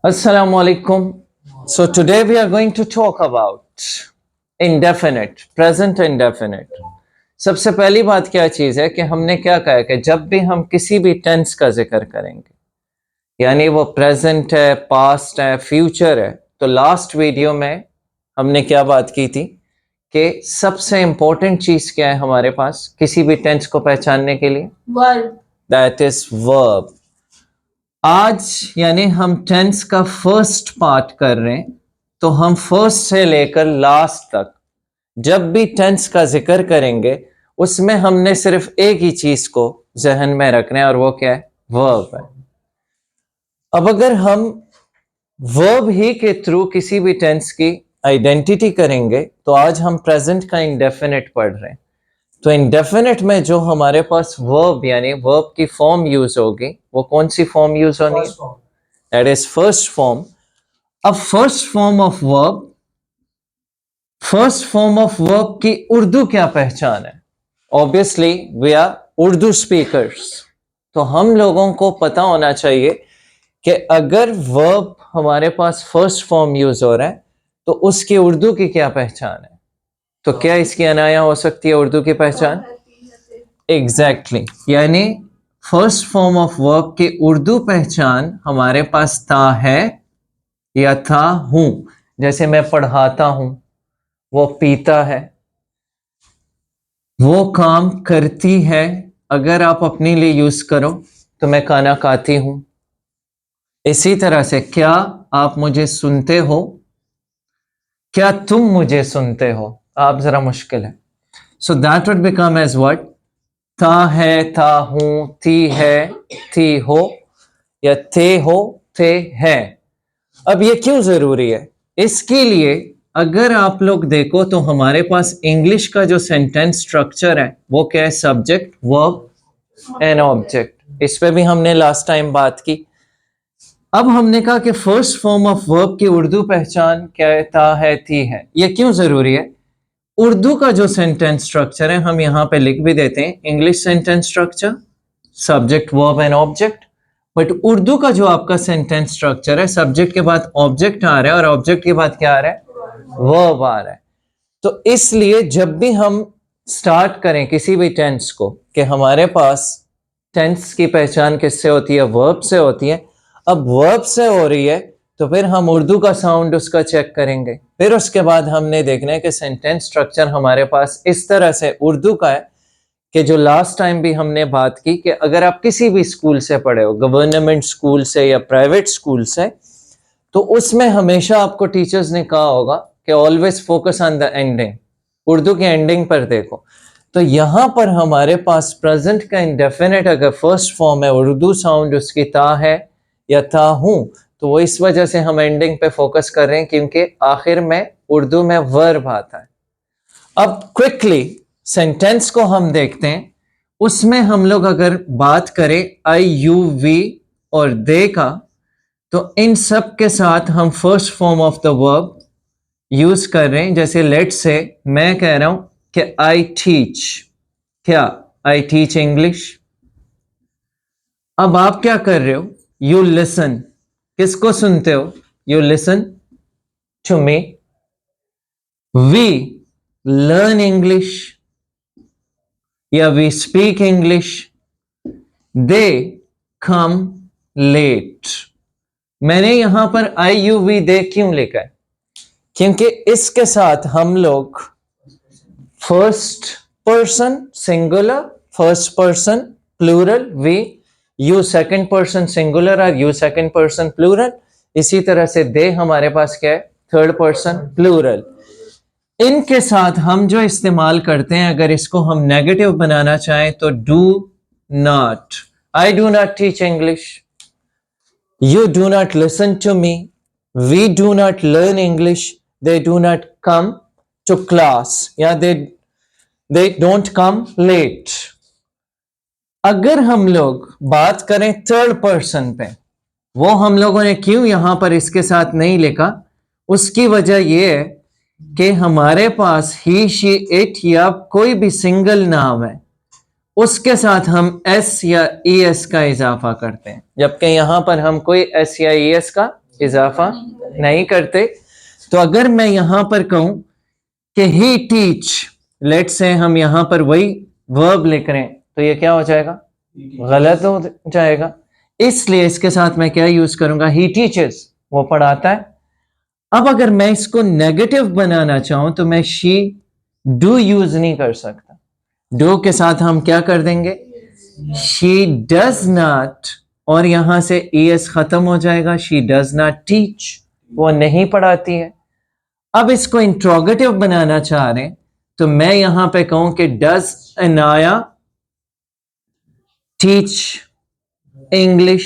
Assalamu alaikum. So today we are going to talk about indefinite, present indefinite. सबसे पहली बात क्या चीज़ है कि हमने क्या कहा कि जब भी हम किसी भी टेंस का जिक्र करेंगे यानी वो प्रेजेंट है, पास्ट है, फ्यूचर है, तो लास्ट वीडियो में हमने क्या बात की थी कि सबसे इंपॉर्टेंट चीज़ क्या है हमारे पास किसी भी टेंस को पहचानने के लिए? वर्ब। That is verb. आज यानी हम टेंस का फर्स्ट पार्ट कर रहे हैं, तो हम फर्स्ट से लेकर लास्ट तक जब भी टेंस का जिक्र करेंगे उसमें हमने सिर्फ एक ही चीज को जहन में रखना है और वो क्या है? वर्ब है। अब अगर हम वर्ब ही के थ्रू किसी भी टेंस की आइडेंटिटी करेंगे तो आज हम प्रेजेंट का इंडेफिनिट पढ़ रहे हैं। तो इंडेफिनिट में जो हमारे पास वर्ब यानी वर्ब की फॉर्म यूज होगी वो कौन सी फॉर्म यूज होनी है? That is first form. अब फर्स्ट फॉर्म ऑफ वर्ब की उर्दू क्या पहचान है? Obviously we are Urdu speakers, तो हम लोगों को पता होना चाहिए कि अगर वर्ब हमारे पास फर्स्ट फॉर्म यूज हो रहा है तो उसकी उर्दू की क्या पहचान है। तो क्या इसकी अनाया हो सकती है उर्दू की पहचान? एग्जैक्टली यानी फर्स्ट फॉर्म ऑफ वर्ब की उर्दू पहचान हमारे पास था, है या था, हूं। जैसे मैं पढ़ाता हूं, वो पीता है, वो काम करती है। अगर आप अपने लिए यूज करो तो मैं खाना खाती हूं। इसी तरह से क्या आप मुझे सुनते हो, क्या तुम मुझे सुनते हो। आप जरा मुश्किल है। So that would become as what? था है, था हूं, थी है, थी हो, या थे हो, थे है। अब ये क्यों जरूरी है? इसके लिए अगर आप लोग देखो तो हमारे पास इंग्लिश का जो सेंटेंस स्ट्रक्चर है वो क्या है? Subject, verb and object. इस पे भी हमने लास्ट टाइम बात की। अब हमने कहा कि फर्स्ट फॉर्म ऑफ वर्ब की उर्दू पहचान क्या है? था है, थी है। ये क्यों जरूरी है? उर्दू का जो सेंटेंस स्ट्रक्चर है हम यहां पे लिख भी देते हैं, English sentence structure subject, verb and object. But Urdu का जो आपका सेंटेंस स्ट्रक्चर है, सब्जेक्ट के बाद ऑब्जेक्ट आ रहा है और ऑब्जेक्ट के बाद क्या आ रहा है? वर्ब आ रहा है। तो इसलिए जब भी हम स्टार्ट करें किसी भी टेंस को कि हमारे पास टेंस की पहचान किससे होती है? वर्ब से होती है। अब वर्ब से हो रही है तो फिर हम उर्दू का साउंड उसका चेक करेंगे। फिर उसके बाद हमने देखना है कि सेंटेंस स्ट्रक्चर हमारे पास इस तरह से उर्दू का है कि जो लास्ट टाइम भी हमने बात की कि अगर आप किसी भी स्कूल से पढ़े हो, गवर्नमेंट स्कूल से या प्राइवेट स्कूल से, तो उसमें हमेशा आपको टीचर्स ने कहा होगा कि always focus on the ending, Urdu के एंडिंग पर देखो। तो यहां पर हमारे पास प्रेजेंट का इंडेफिनिट अगर फर्स्ट फॉर्म है, उर्दू साउंड उसकी ता है या था हूं, तो वो इस वजह से हम एंडिंग पे फोकस कर रहे हैं क्योंकि आखिर में उर्दू में वर्ब आता है। अब क्विकली सेंटेंस को हम देखते हैं। उसमें हम लोग अगर बात करें आई, यू, वी और दे का, तो इन सब के साथ हम first form of the verb use कर रहे हैं। जैसे लेट से मैं कह रहा हूं कि आई टीच, क्या? I teach English. अब आप क्या कर रहे हो? यू लिसन, किसको सुनते हो? You listen to me. We learn English या we speak English. They come late. मैंने यहां पर आई, यू, वी, दे क्यों लिखा है? क्योंकि इसके साथ हम लोग first person singular, first person plural, we, you second person singular और यू सेकंड पर्सन प्लूरल। इसी तरह से दे हमारे पास क्या है? Third person plural. इनके साथ हम जो इस्तेमाल करते हैं, अगर इसको हम नेगेटिव बनाना चाहें तो do not. I do not teach English, you do not listen to me, we do not learn English, they do not come to class या दे डोंट कम लेट। अगर हम लोग बात करें थर्ड पर्सन पे, वो हम लोगों ने क्यों यहां पर इसके साथ नहीं लिखा? उसकी वजह यह है कि हमारे पास ही, शी, इट या कोई भी सिंगल नाम है उसके साथ हम एस या ई एस का इजाफा करते हैं, जबकि यहां पर हम कोई एस या ई एस का इजाफा नहीं करते। तो अगर मैं यहां पर कहूं कि ही टीच, लेट से हम यहां पर वही वर्ब लिख रहे हैं, तो ये क्या हो जाएगा? गलत हो जाएगा। इसलिए इसके साथ मैं क्या यूज करूंगा? ही टीचर्स, वो पढ़ाता है। अब अगर मैं इसको नेगेटिव बनाना चाहूं तो मैं शी डू यूज नहीं कर सकता। डू के साथ हम क्या कर देंगे? शी डज नॉट, और यहां से es खत्म हो जाएगा। शी डज नॉट टीच, वो नहीं पढ़ाती है। अब इसको इंट्रोगेटिव बनाना चाह रहे हैं तो मैं यहां पे कहूं कि डज अनाया टीच इंग्लिश,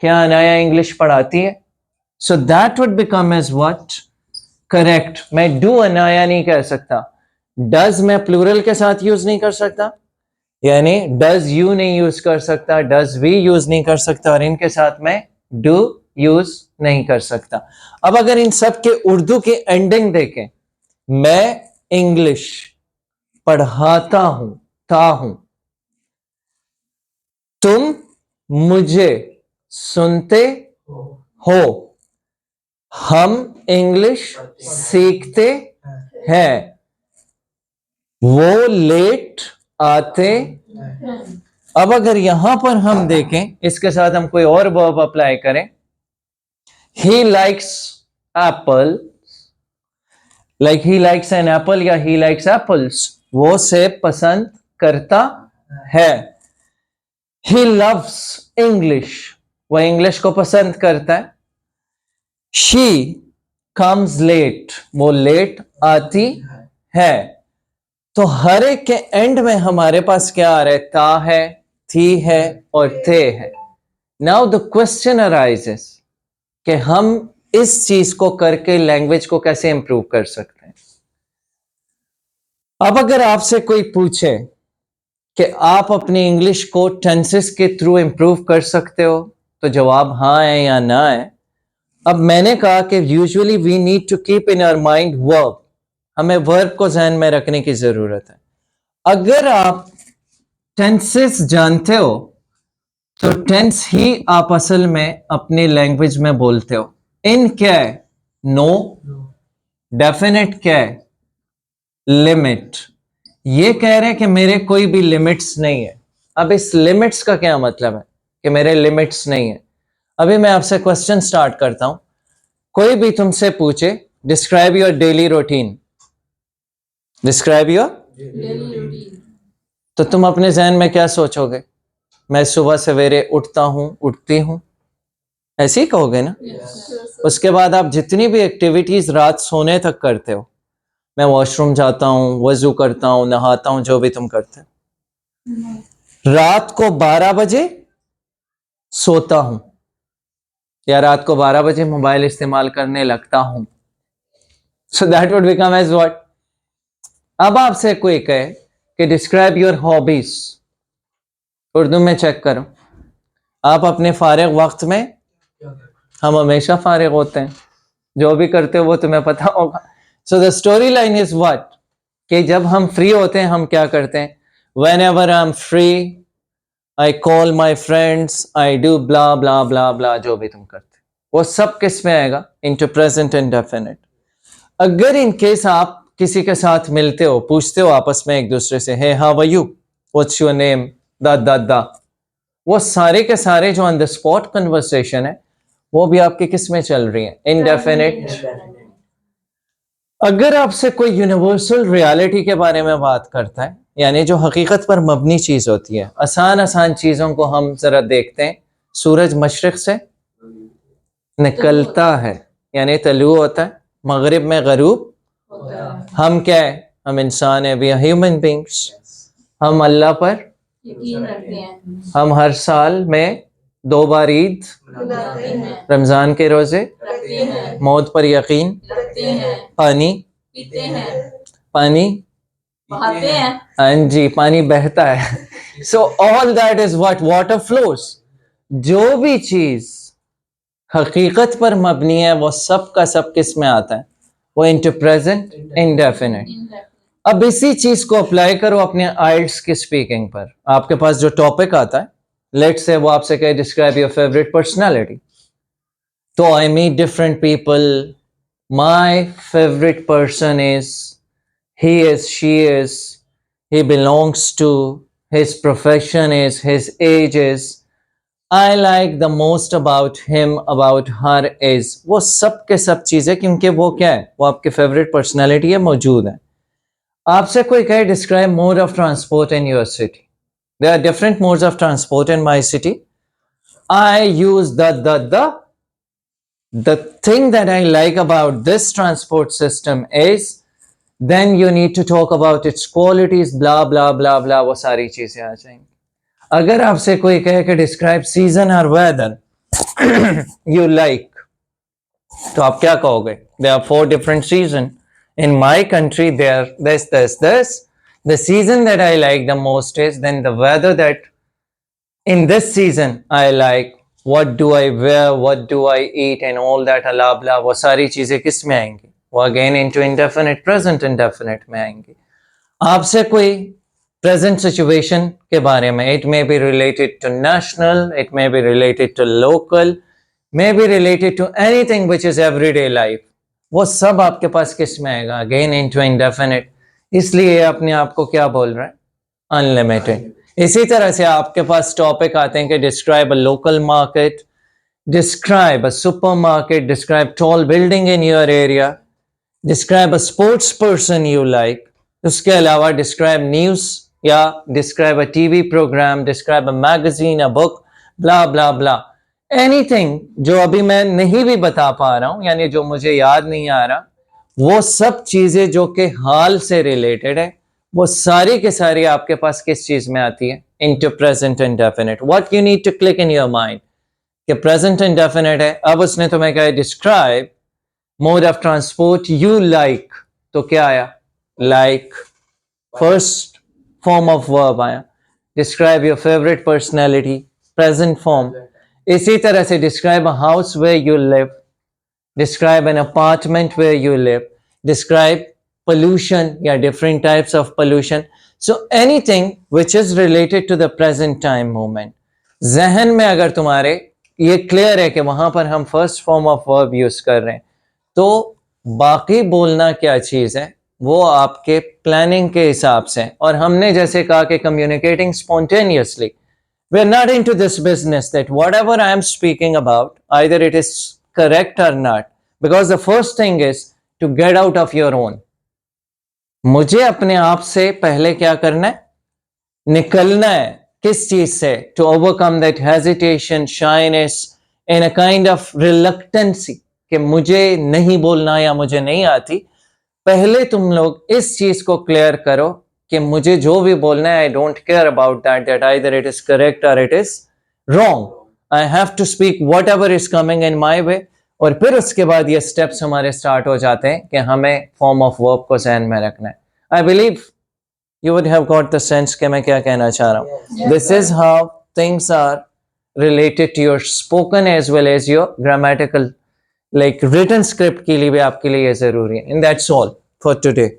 क्या अनाया इंग्लिश पढ़ाती है? So that would become as what? Correct. मैं डू अनाया नहीं कह सकता। डज मैं प्लूरल के साथ यूज नहीं कर सकता, यानी डज यू नहीं यूज कर सकता, डज वी यूज नहीं कर सकता, और इनके साथ मैं डू यूज नहीं कर सकता। अब अगर इन सब के उर्दू की एंडिंग देखें, मैं इंग्लिश पढ़ाता हूं, था हूं, तुम मुझे सुनते हो, हम इंग्लिश सीखते हैं, वो लेट आते। अब अगर यहां पर हम देखें, इसके साथ हम कोई और वर्ब अप्लाई करें, he likes apple, like he likes an apple या ही लाइक्स एप्पल्स, वो सेब पसंद करता है। ही लव्स इंग्लिश, वह इंग्लिश को पसंद करता है। शी कम्स लेट, वो लेट आती है। तो हर एक के एंड में हमारे पास क्या आ रहा है? ता है, थी है और थे है। नाउ द क्वेश्चन अराइजेस कि हम इस चीज को करके लैंग्वेज को कैसे इंप्रूव कर सकते हैं। अब अगर आपसे कोई पूछे कि आप अपनी इंग्लिश को टेंसेस के थ्रू इंप्रूव कर सकते हो, तो जवाब हाँ है या ना है। अब मैंने कहा कि usually we need to keep in our mind verb, हमें वर्ब को ध्यान में रखने की जरूरत है। अगर आप टेंसेस जानते हो तो टेंस ही आप असल में अपनी लैंग्वेज में बोलते हो। इन क्या है? नो। डेफिनेट क्या है? लिमिट। ये कह रहे हैं कि मेरे कोई भी लिमिट्स नहीं है। अब इस लिमिट्स का क्या मतलब है कि मेरे लिमिट्स नहीं है? अभी मैं आपसे क्वेश्चन स्टार्ट करता हूं। कोई भी तुमसे पूछे describe your daily routine, describe your daily routine, तो तुम अपने जहन में क्या सोचोगे? मैं सुबह सवेरे उठता हूं, उठती हूं, ऐसे ही कहोगे ना? उसके बाद आप जितनी भी एक्टिविटीज रात सोने तक करते हो, मैं वॉशरूम जाता हूं, वजू करता हूं, नहाता हूं, जो भी तुम करते हो, रात को 12 बजे सोता हूं या रात को 12 बजे मोबाइल इस्तेमाल करने लगता हूं। So that would become as what? अब आपसे कोई कहे कि डिस्क्राइब योर हॉबीज, उर्दू में चेक करो। आप अपने फारिग वक्त में, हम हमेशा फारिग होते हैं, जो भी करते हो वो तुम्हें पता होगा। So the story line is what? कि जब हम फ्री होते हैं हम क्या करते हैं? Whenever I'm free, I call my friends, I do blah blah blah blah, जो भी तुम करते वो सब किस में आएगा? Into present indefinite। अगर इन केस आप किसी के साथ मिलते हो, पूछते हो आपस में एक दूसरे से, hey how are you, what's your name, दा, वो सारे के सारे जो ऑन द स्पॉट कन्वर्सेशन है वो भी आपके किस में चल रही है? इनडेफिनिट। अगर आपसे कोई यूनिवर्सल रियलिटी के बारे में बात करता है, यानी जो हकीकत पर मबनी चीज होती है, आसान आसान चीजों को हम जरा देखते हैं। सूरज मशरिक से निकलता है यानी तलू होता है, मगरिब में गरूब होता है। हम क्या है? हम इंसान है, वी आर ह्यूमन बीइंग्स। हम अल्लाह पर यकीन रखते हैं। हम हर साल में 2 बार ईद, रमजान के रोजे, मौत पर यकीन, पानी पीते हैं, पानी बहाते हैं, हाँ जी, पानी बहता है। So all that is what? Water flows. जो भी चीज हकीकत पर मबनी है वो सब का सब किस में आता है? वो इनटू प्रेजेंट इंडेफिनिट। अब इसी चीज को अप्लाई करो अपने आइल्स की स्पीकिंग पर। आपके पास जो टॉपिक आता है, लेट्स से वो आपसे कहे डिस्क्राइब योर फेवरेट पर्सनालिटी, तो I meet different people. My favorite person is he is, she is, he belongs to, his profession is, his age is, I like the most about him, about her is. वो सब के सब चीजें, क्योंकि वो क्या है, वो आपके फेवरेट पर्सनैलिटी है, मौजूद है. आपसे कोई कहे describe mode of transport in your city. There are different modes of transport in my city. I use the thing that I like about this transport system is, then you need to talk about its qualities, blah blah blah blah, वो सारी चीजें आ जाएंगी. अगर आपसे कोई कहे कि describe season और वेदर you like, तो आप क्या कहोगे? There are 4 different seasons. In my country, there this. The season that I like the most is, then the weather that in this season I like, what do I wear, what do I eat, and all that, blah blah. वो सारी चीजें किस में आएंगी? वो again into indefinite, present indefinite में आएंगी. आपसे कोई present situation के बारे में, it may be related to national, it may be related to local, may be related to anything which is everyday life, वो सब आपके पास किस में आएगा? Again into indefinite. इसलिए अपने आप को क्या बोल रहा है? Unlimited. इसी तरह से आपके पास टॉपिक आते हैं कि describe a local market, describe a supermarket, describe tall building in your area, describe a sports person you like. उसके अलावा डिस्क्राइब न्यूज या describe a TV programme, describe a magazine, a book, blah blah blah. Anything जो अभी मैं नहीं भी बता पा रहा हूं, यानी जो मुझे याद नहीं आ रहा, वो सब चीजें जो कि हाल से रिलेटेड है, वो सारी के सारी आपके पास किस चीज में आती है? Into present indefinite. What you need to click in your mind कि प्रेजेंट इंडेफिनिट है. अब उसने तुम्हें कहा describe mode of transport you like, तो क्या आया? Like first form of verb आया. Describe your favourite personality, present form. इसी तरह से describe a house where you live, describe an apartment where you live, describe pollution, yeah, different types of pollution. So anything which is related to the present time moment. जहन में अगर तुम्हारे ये clear है कि वहां पर हम first form of verb use कर रहे हैं, तो बाकी बोलना क्या चीज है वो आपके प्लानिंग के हिसाब से. और हमने जैसे कहा कि communicating spontaneously, we are not into this business that whatever I am speaking about, either it is correct or not, because the first thing is to get out of your own. मुझे अपने आप से पहले क्या करना है? निकलना है. किस चीज से? to overcome that hesitation, shyness and a kind of reluctancy कि मुझे नहीं बोलना या मुझे नहीं आती. पहले तुम लोग इस चीज को क्लियर करो कि मुझे जो भी बोलना है, I don't care about that, that either it is correct or it is wrong. I have to speak whatever is coming in my way. और फिर उसके बाद ये स्टेप्स हमारे स्टार्ट हो जाते हैं कि हमें फॉर्म ऑफ वर्ब को ज़हन में रखना है. I believe you would have got the sense कि मैं क्या कहना चाह रहा हूँ. This is how things are related to your spoken as well as your grammatical, like written script के लिए भी आपके लिए ये जरूरी है. And that's all for today.